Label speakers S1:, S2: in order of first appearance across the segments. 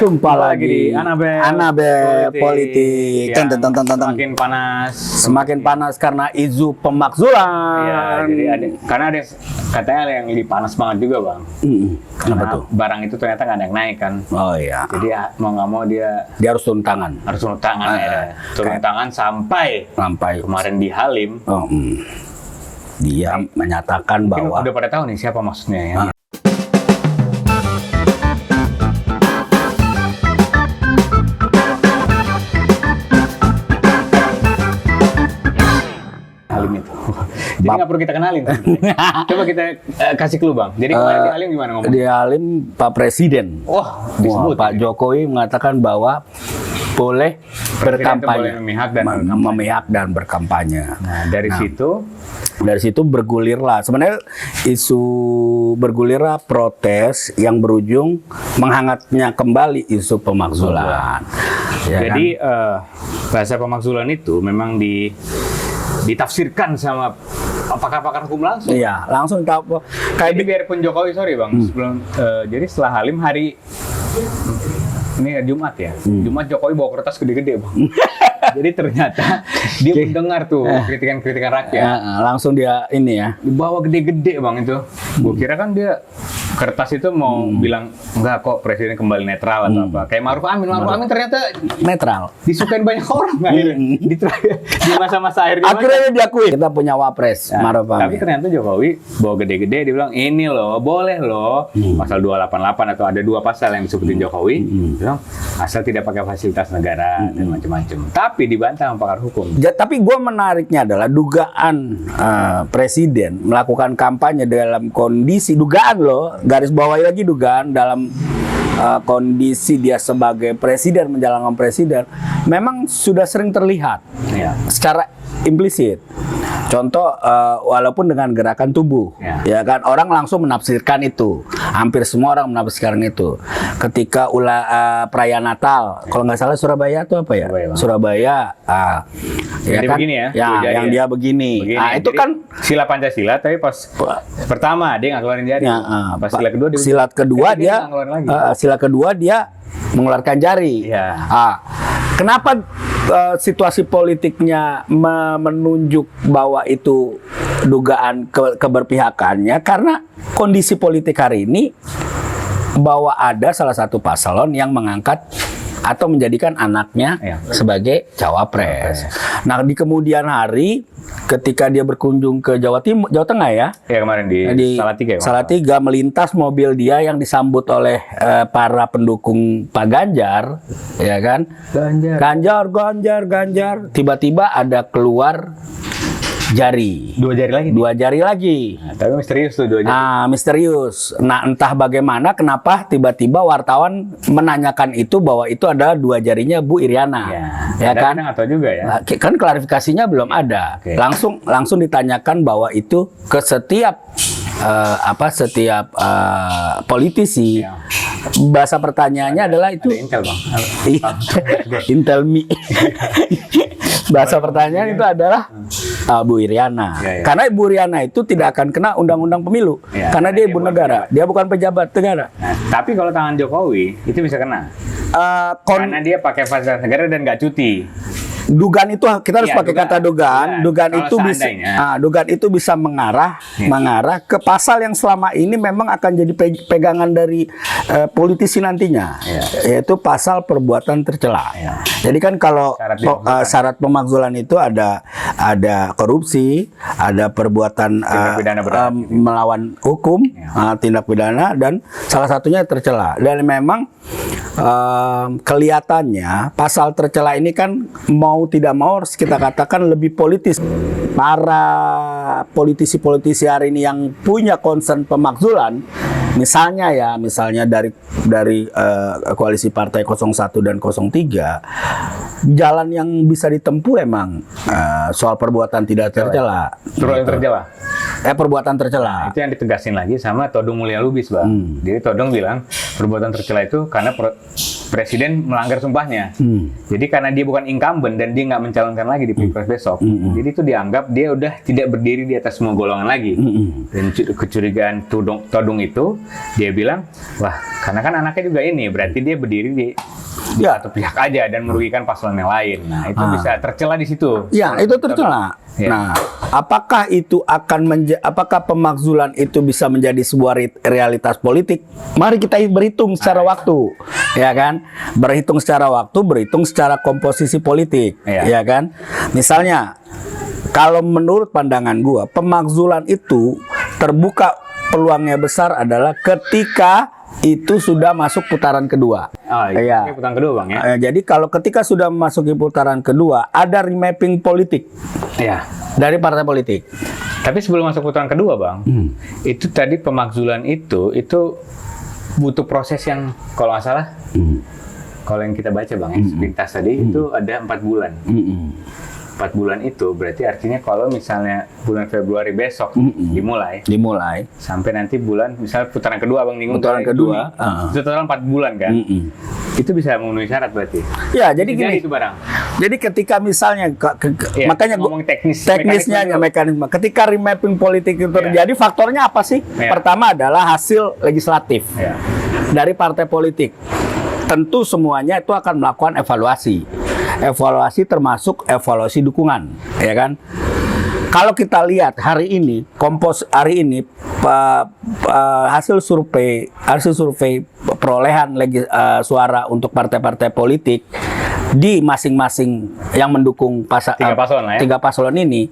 S1: Jumpa lagi di
S2: Anabel
S1: Politik.
S2: Semakin panas.
S1: Semakin panas karena isu pemakzulan.
S2: Ya, jadi karena katanya ada yang lebih panas banget juga, Bang.
S1: Kenapa tuh?
S2: Barang itu ternyata nggak ada yang naik kan.
S1: Oh iya.
S2: Jadi mau nggak mau dia
S1: harus turun tangan.
S2: harus turun tangan ya. Turun tangan sampai kemarin di Halim.
S1: Dia menyatakan
S2: Mungkin
S1: bahwa
S2: udah pada tahu nih siapa maksudnya ya. Halim itu. Jadi nggak perlu kita kenalin. Coba kita kasih clue, Bang. Jadi kemarin di Halim gimana ngomong?
S1: di Halim Pak Presiden,
S2: Disebut.
S1: Pak Jokowi mengatakan bahwa boleh
S2: Presiden itu boleh
S1: berkampanye, memihak dan berkampanye.
S2: Nah, dari situ
S1: bergulirlah sebenarnya bergulirlah protes yang berujung menghangatnya kembali isu pemakzulan. Ya
S2: Jadi
S1: kan?
S2: bahasa pemakzulan itu memang ditafsirkan sama pakar-pakar hukum langsung.
S1: Iya, langsung tahu
S2: Jadi biarpun Jokowi, sorry Bang, jadi setelah Halim hari ini Jumat ya. Jumat Jokowi bawa kertas gede-gede, Bang. Jadi ternyata dia mendengar tuh kritikan-kritikan rakyat.
S1: Langsung dia ini ya.
S2: Dibawa gede-gede, Bang, itu. Gue kira kan dia kertas itu mau bilang enggak kok presiden kembali netral atau apa. Kayak Ma'ruf Amin ternyata
S1: Netral.
S2: disukain banyak orang akhirnya. Di masa-masa akhir
S1: Akhirnya diakui. Kita punya wapres, Ma'ruf Amin.
S2: Tapi ternyata Jokowi bawa gede-gede, dia bilang ini loh, boleh loh. Pasal 288 atau ada 2 pasal yang disebutin Jokowi. Dia bilang asal tidak pakai fasilitas negara dan macam-macam. Tapi dibantah sama pakar hukum.
S1: Tapi gue menariknya adalah dugaan presiden melakukan kampanye dalam kondisi dugaan loh, garis bawahi lagi dugaan dalam kondisi dia sebagai presiden menjalankan presiden memang sudah sering terlihat secara implisit. Contoh walaupun dengan gerakan tubuh, ya kan orang langsung menafsirkan itu. Hampir semua orang menafsirkan itu. Ketika perayaan Natal, kalau nggak salah Surabaya itu apa ya? Surabaya, ya kan?
S2: Begini ya,
S1: yang dia begini. Itu
S2: jadi,
S1: kan
S2: sila Pancasila, tapi pas pertama dia nggak keluarin jari. Pas sila kedua
S1: sila kedua dia mengeluarkan jari. Kenapa situasi politiknya menunjuk bahwa itu dugaan keberpihakannya? Karena kondisi politik hari ini bahwa ada salah satu paslon yang mengangkat atau menjadikan anaknya sebagai cawapres. Nah, di kemudian hari ketika dia berkunjung ke Jawa Tengah ya. Ya
S2: kemarin di Salatiga.
S1: Salatiga melintas mobil dia yang disambut oleh para pendukung Pak Ganjar, ya kan? Ganjar. Tiba-tiba ada keluar jari.
S2: 2 jari lagi.
S1: 2 jari lagi.
S2: Nah, tapi misterius tuh 2 jari.
S1: Misterius. Nah, entah bagaimana kenapa tiba-tiba wartawan menanyakan itu bahwa itu adalah 2 jarinya Bu Iriana. Ya kan?
S2: Nggak tahu juga ya.
S1: Kan klarifikasinya belum ada. Langsung ditanyakan bahwa itu ke setiap politisi. Bahasa pertanyaannya adalah itu.
S2: Ada Intel, Bang.
S1: Intel Me. Bahasa pertanyaan itu adalah Bu Iriana. Karena Bu Iriana itu tidak akan kena undang-undang pemilu. Karena dia ibu negara. Dia bukan pejabat negara.
S2: Tapi kalau tangan Jokowi itu bisa kena. Karena dia pakai fasilitas negara dan nggak cuti.
S1: Dugaan itu kita harus pakai kata dugaan. Dugaan itu bisa mengarah ke pasal yang selama ini memang akan jadi pegangan dari politisi nantinya, yaitu pasal perbuatan tercela. Jadi kan kalau syarat pemakzulan itu ada korupsi, ada perbuatan melawan hukum, tindak pidana, dan salah satunya tercela. Dan memang kelihatannya pasal tercela ini kan mau tidak mau harus kita katakan lebih politis. Para politisi-politisi hari ini yang punya concern pemakzulan, misalnya dari koalisi partai 01 dan 03, jalan yang bisa ditempuh emang soal perbuatan tidak tercela. Perbuatan tercela.
S2: Itu yang ditegasin lagi sama Todung Mulya Lubis, Bang. Jadi Todung bilang perbuatan tercela itu karena presiden melanggar sumpahnya. Jadi karena dia bukan incumbent dan dia nggak mencalonkan lagi di pilpres besok, jadi itu dianggap dia udah tidak berdiri di atas semua golongan lagi. Dan kecurigaan todung itu, dia bilang, wah karena kan anaknya juga ini, berarti dia berdiri di satu pihak aja dan merugikan paslon yang lain. Nah itu bisa tercela di situ.
S1: Ya, itu tercela.
S2: Ya.
S1: Nah, apakah itu akan apakah pemakzulan itu bisa menjadi sebuah realitas politik? Mari kita berhitung secara waktu, ya kan? Berhitung secara waktu, berhitung secara komposisi politik, ya kan? Misalnya, kalau menurut pandangan gua, pemakzulan itu terbuka peluangnya besar adalah ketika itu sudah masuk putaran kedua.
S2: Oh, iya. Ini putaran kedua, Bang, ya.
S1: Jadi kalau ketika sudah memasuki putaran kedua, ada remapping politik.
S2: Iya.
S1: Dari partai politik.
S2: Tapi sebelum masuk putaran kedua, Bang, itu tadi pemakzulan itu butuh proses yang kalau nggak salah, kalau yang kita baca, Bang, sepintas tadi itu ada 4 bulan. 4 bulan itu berarti artinya kalau misalnya bulan Februari besok dimulai sampai nanti bulan misalnya putaran kedua, Bang,
S1: putaran kedua
S2: itu total 4 bulan kan. Itu bisa memenuhi syarat berarti.
S1: Ya, jadi gini.
S2: Itu barang.
S1: Jadi ketika misalnya makanya
S2: ngomong
S1: teknisnya mekanisme. Ketika remapping politik itu terjadi, faktornya apa sih? Pertama adalah hasil legislatif dari partai politik. Tentu semuanya itu akan melakukan evaluasi. Evaluasi termasuk evaluasi dukungan, ya kan? Kalau kita lihat hari ini hasil survei perolehan suara untuk partai-partai politik di masing-masing yang mendukung tiga paslon ini,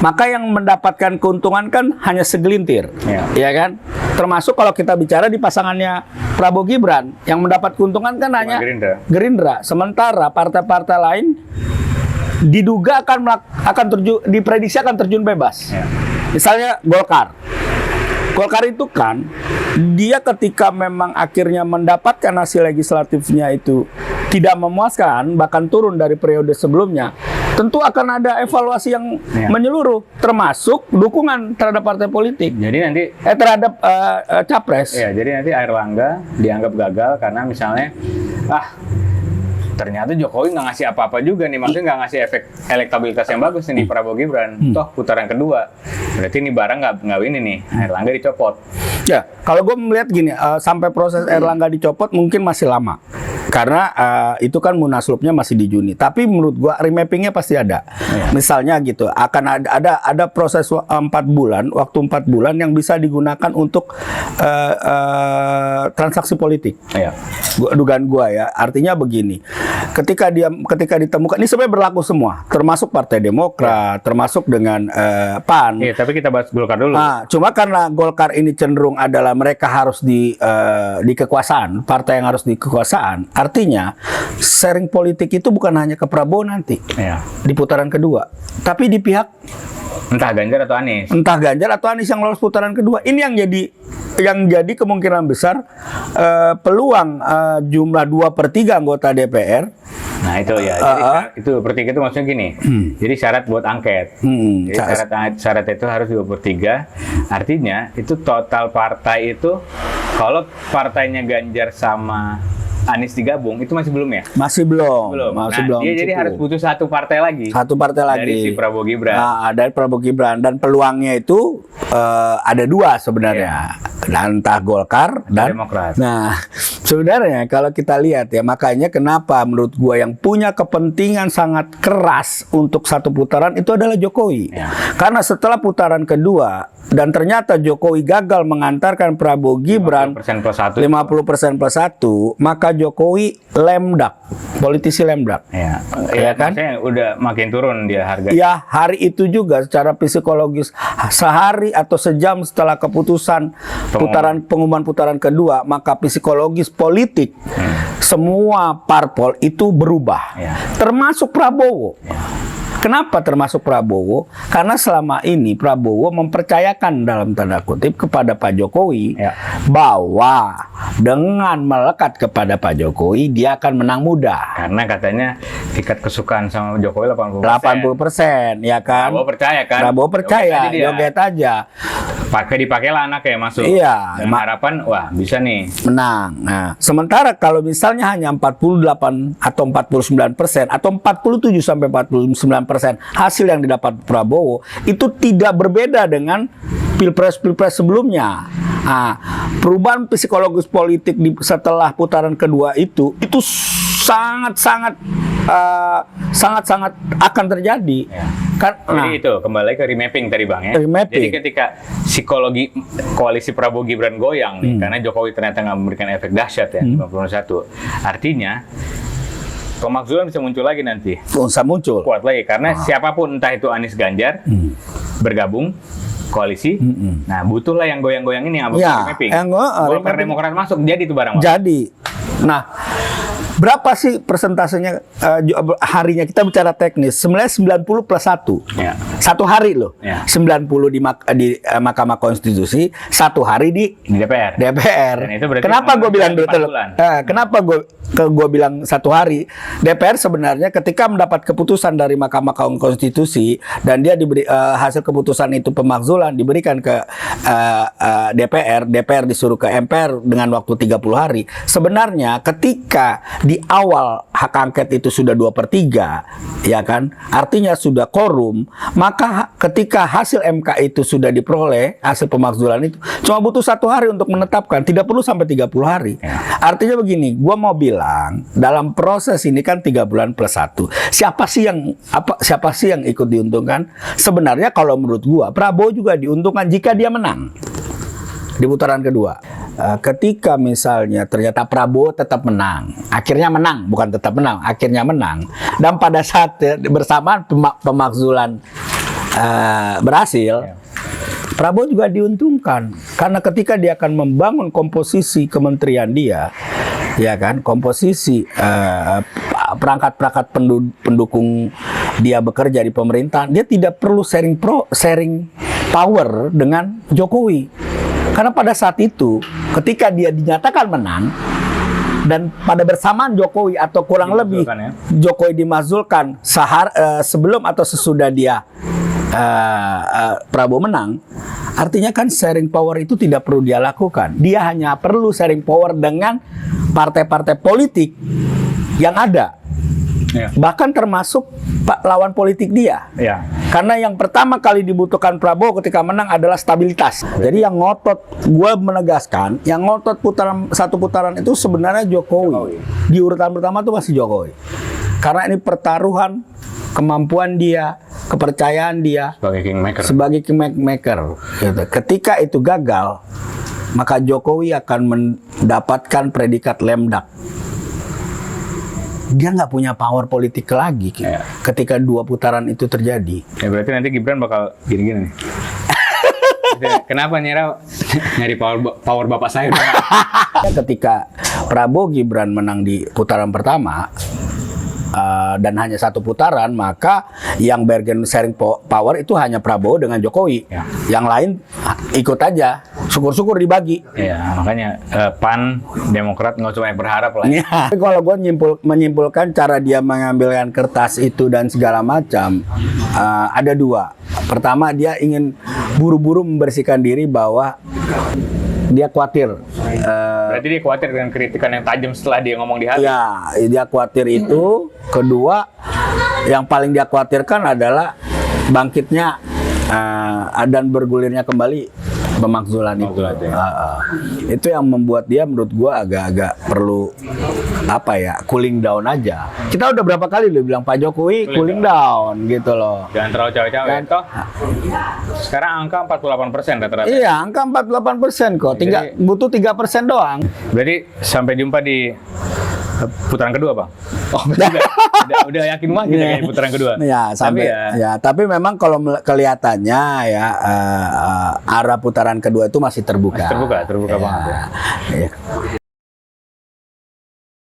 S1: maka yang mendapatkan keuntungan kan hanya segelintir, ya kan? Termasuk kalau kita bicara di pasangannya Prabowo Gibran, yang mendapat keuntungan kan hanya Gerindra. Sementara partai-partai lain diduga diprediksi akan terjun bebas. Misalnya Golkar. Golkar itu kan dia ketika memang akhirnya mendapatkan hasil legislatifnya itu tidak memuaskan, bahkan turun dari periode sebelumnya, tentu akan ada evaluasi yang menyeluruh, termasuk dukungan terhadap partai politik.
S2: Jadi nanti
S1: terhadap capres.
S2: Ya, jadi nanti Airlangga dianggap gagal karena misalnya ternyata Jokowi nggak ngasih apa-apa juga nih, maksudnya nggak ngasih efek elektabilitas yang bagus nih di Prabowo Gibran. Toh putaran kedua, berarti ini barang nggak ini nih, Airlangga dicopot.
S1: Ya, kalau gue melihat gini, sampai proses Airlangga dicopot mungkin masih lama. Karena itu kan munaslupnya masih di Juni. Tapi menurut gua remappingnya pasti ada. Misalnya gitu, akan ada proses 4 bulan, waktu 4 bulan yang bisa digunakan untuk transaksi politik. Dugaan gua ya. Artinya begini, ketika ditemukan, ini sebenarnya berlaku semua, termasuk Partai Demokrat, termasuk dengan PAN.
S2: Iya, tapi kita bahas Golkar dulu.
S1: Cuma karena Golkar ini cenderung adalah mereka harus di kekuasaan, partai yang harus di kekuasaan. Artinya, sharing politik itu bukan hanya ke Prabowo nanti di putaran kedua, tapi di pihak
S2: entah Ganjar atau Anies.
S1: Entah Ganjar atau Anies yang lolos putaran kedua. Ini yang jadi kemungkinan besar peluang jumlah 2/3 anggota DPR.
S2: Nah itu ya, jadi itu per-3 itu maksudnya gini. Jadi syarat buat angket. Jadi syarat itu harus 2/3. Artinya itu total partai itu, kalau partainya Ganjar sama Anies digabung itu masih belum ya?
S1: Masih belum.
S2: Dia jadi harus butuh satu partai lagi. Dari si Prabowo Gibran.
S1: Dari Prabowo Gibran, dan peluangnya itu ada 2 sebenarnya. Entah Golkar dan
S2: Demokrat.
S1: Nah, sebenarnya kalau kita lihat ya, makanya kenapa menurut gua yang punya kepentingan sangat keras untuk satu putaran itu adalah Jokowi. Karena setelah putaran kedua dan ternyata Jokowi gagal mengantarkan Prabowo Gibran 50% plus 1, maka Jokowi lemdak, politisi lemdak.
S2: Ya kan? Udah makin turun dia harga.
S1: Ya, hari itu juga secara psikologis, sehari atau sejam setelah keputusan pengumuman putaran kedua, maka psikologis politik semua parpol itu berubah, termasuk Prabowo. Kenapa termasuk Prabowo? Karena selama ini Prabowo mempercayakan dalam tanda kutip kepada Pak Jokowi bahwa dengan melekat kepada Pak Jokowi dia akan menang mudah.
S2: Karena katanya tingkat kesukaan sama Jokowi 80%.
S1: 80%, ya kan?
S2: Prabowo percaya kan?
S1: Prabowo percaya, joget aja.
S2: dipakailah anaknya masuk.
S1: Iya,
S2: Dengan harapan, wah bisa nih.
S1: menang. Nah, sementara kalau misalnya hanya 48 atau 49% atau 47 sampai 49% hasil yang didapat Prabowo itu tidak berbeda dengan pilpres sebelumnya. Nah, perubahan psikologis politik setelah putaran kedua itu sangat-sangat akan terjadi.
S2: Ya.
S1: Kan,
S2: Jadi itu kembali ke remapping tadi Bang ya.
S1: Remapping.
S2: Jadi ketika psikologi koalisi Prabowo Gibran goyang nih, karena Jokowi ternyata nggak memberikan efek dahsyat ya 51. Artinya pemakzulan bisa muncul lagi nanti.
S1: bisa muncul.
S2: Kuat lagi karena siapapun entah itu Anies Ganjar bergabung koalisi. Nah, butuhlah yang goyang-goyang ini yang
S1: Ya,
S2: remapping.
S1: yang
S2: Golkar
S1: remapping.
S2: Demokrat masuk jadi itu barang. Bang.
S1: Jadi, nah, berapa sih persentasenya harinya? Kita bicara teknis. Sebenarnya 90 plus 1.
S2: Ya.
S1: Satu hari loh.
S2: Ya.
S1: 90 di Mahkamah Konstitusi, satu hari di
S2: Di DPR.
S1: DPR.
S2: Dan itu berarti
S1: Kenapa gue bilang
S2: 4
S1: dulu?
S2: bulan.
S1: Kenapa gue bilang satu hari? DPR sebenarnya ketika mendapat keputusan dari Mahkamah Konstitusi dan dia diberi hasil keputusan itu pemakzulan diberikan ke DPR disuruh ke MPR dengan waktu 30 hari. Sebenarnya ketika di awal hak angket itu sudah 2/3, ya kan? Artinya sudah quorum, maka ketika hasil MK itu sudah diperoleh, hasil pemakzulan itu cuma butuh satu hari untuk menetapkan, tidak perlu sampai 30 hari. Artinya begini, gua mau bilang dalam proses ini kan 3 bulan plus 1. Siapa sih yang ikut diuntungkan? Sebenarnya kalau menurut gua, Prabowo juga diuntungkan jika dia menang di putaran kedua. Ketika misalnya ternyata Prabowo tetap menang, akhirnya menang, bukan tetap menang, akhirnya menang, dan pada saat bersamaan pemakzulan berhasil, Prabowo juga diuntungkan karena ketika dia akan membangun komposisi kementerian dia, ya kan, komposisi perangkat-perangkat pendukung dia bekerja di pemerintahan, dia tidak perlu sharing power dengan Jokowi. Karena pada saat itu, ketika dia dinyatakan menang, dan pada bersamaan Jokowi atau kurang lebih
S2: ya.
S1: Jokowi dimakzulkan sebelum atau sesudah dia Prabowo menang, artinya kan sharing power itu tidak perlu dia lakukan. Dia hanya perlu sharing power dengan partai-partai politik yang ada.
S2: Ya.
S1: Bahkan termasuk lawan politik dia.
S2: Ya.
S1: Karena yang pertama kali dibutuhkan Prabowo ketika menang adalah stabilitas. Jadi yang ngotot, gue menegaskan, yang ngotot satu putaran itu sebenarnya Jokowi. Di urutan pertama itu masih Jokowi. Karena ini pertaruhan kemampuan dia, kepercayaan dia sebagai kingmaker. Gitu. Ketika itu gagal, maka Jokowi akan mendapatkan predikat lemdak. Dia nggak punya power politik lagi ketika dua putaran itu terjadi.
S2: Ya berarti nanti Gibran bakal gini-gini nih. Kenapa nyari power bapak saya?
S1: Ketika Prabowo Gibran menang di putaran pertama dan hanya satu putaran, maka yang bargain sharing power itu hanya Prabowo dengan Jokowi.
S2: Ya.
S1: Yang lain ikut aja, syukur-syukur dibagi.
S2: Ya makanya PAN, Demokrat nggak usah banyak berharap lah.
S1: Ya. Tapi kalau gue menyimpulkan cara dia mengambilkan kertas itu dan segala macam, ada dua. Pertama, dia ingin buru-buru membersihkan diri bahwa dia khawatir.
S2: Berarti dia khawatir dengan kritikan yang tajam setelah dia ngomong di hati.
S1: Ya, dia khawatir itu. Kedua, yang paling dia khawatirkan adalah bangkitnya dan bergulirnya kembali pemakzulan itu. Itu yang membuat dia menurut gua agak-agak perlu cooling down aja. Kita udah berapa kali lu bilang Pak Jokowi cooling down gitu loh.
S2: Jangan terlalu cawe-cawe. Toh sekarang angka 48% rata-rata.
S1: Iya, angka 48% kok. Butuh 3% doang.
S2: Berarti sampai jumpa di putaran kedua, Bang. Oh, udah yakin banget kita kayak putaran kedua.
S1: Ya, tapi memang kalau kelihatannya arah putaran kedua itu masih terbuka.
S2: Masih terbuka banget. Ya.